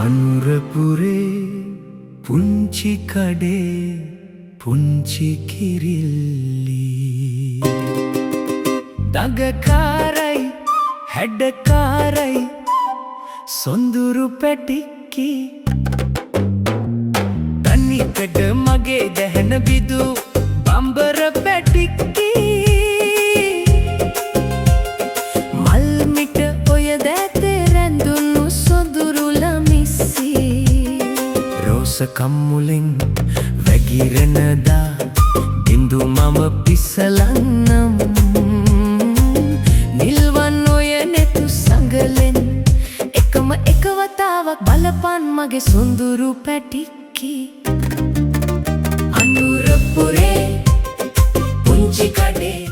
අනුරපුරේ පුංචි කඩේ පුංචි කිරිල්ලි දඟකාරයි හැඩකාරයි සොඳුරු පැටික්කි තනිකඩ මගේ දැහැන බිදු බම්බර පැටික්කි මල්මිට ඔය දැතේ රැඳුණු සොඳුරු ළමිස්සි රෝස කම්මුලෙන් වැගිරෙනදා බින්දු මම පිසලන්නම් නිල්වන් ඔය නෙතු සඟලෙන් එකම එක වතාවක් බලපන් මගේ සොඳුරු පැටික්කි අනුරපුරේ පුංචි කඩේ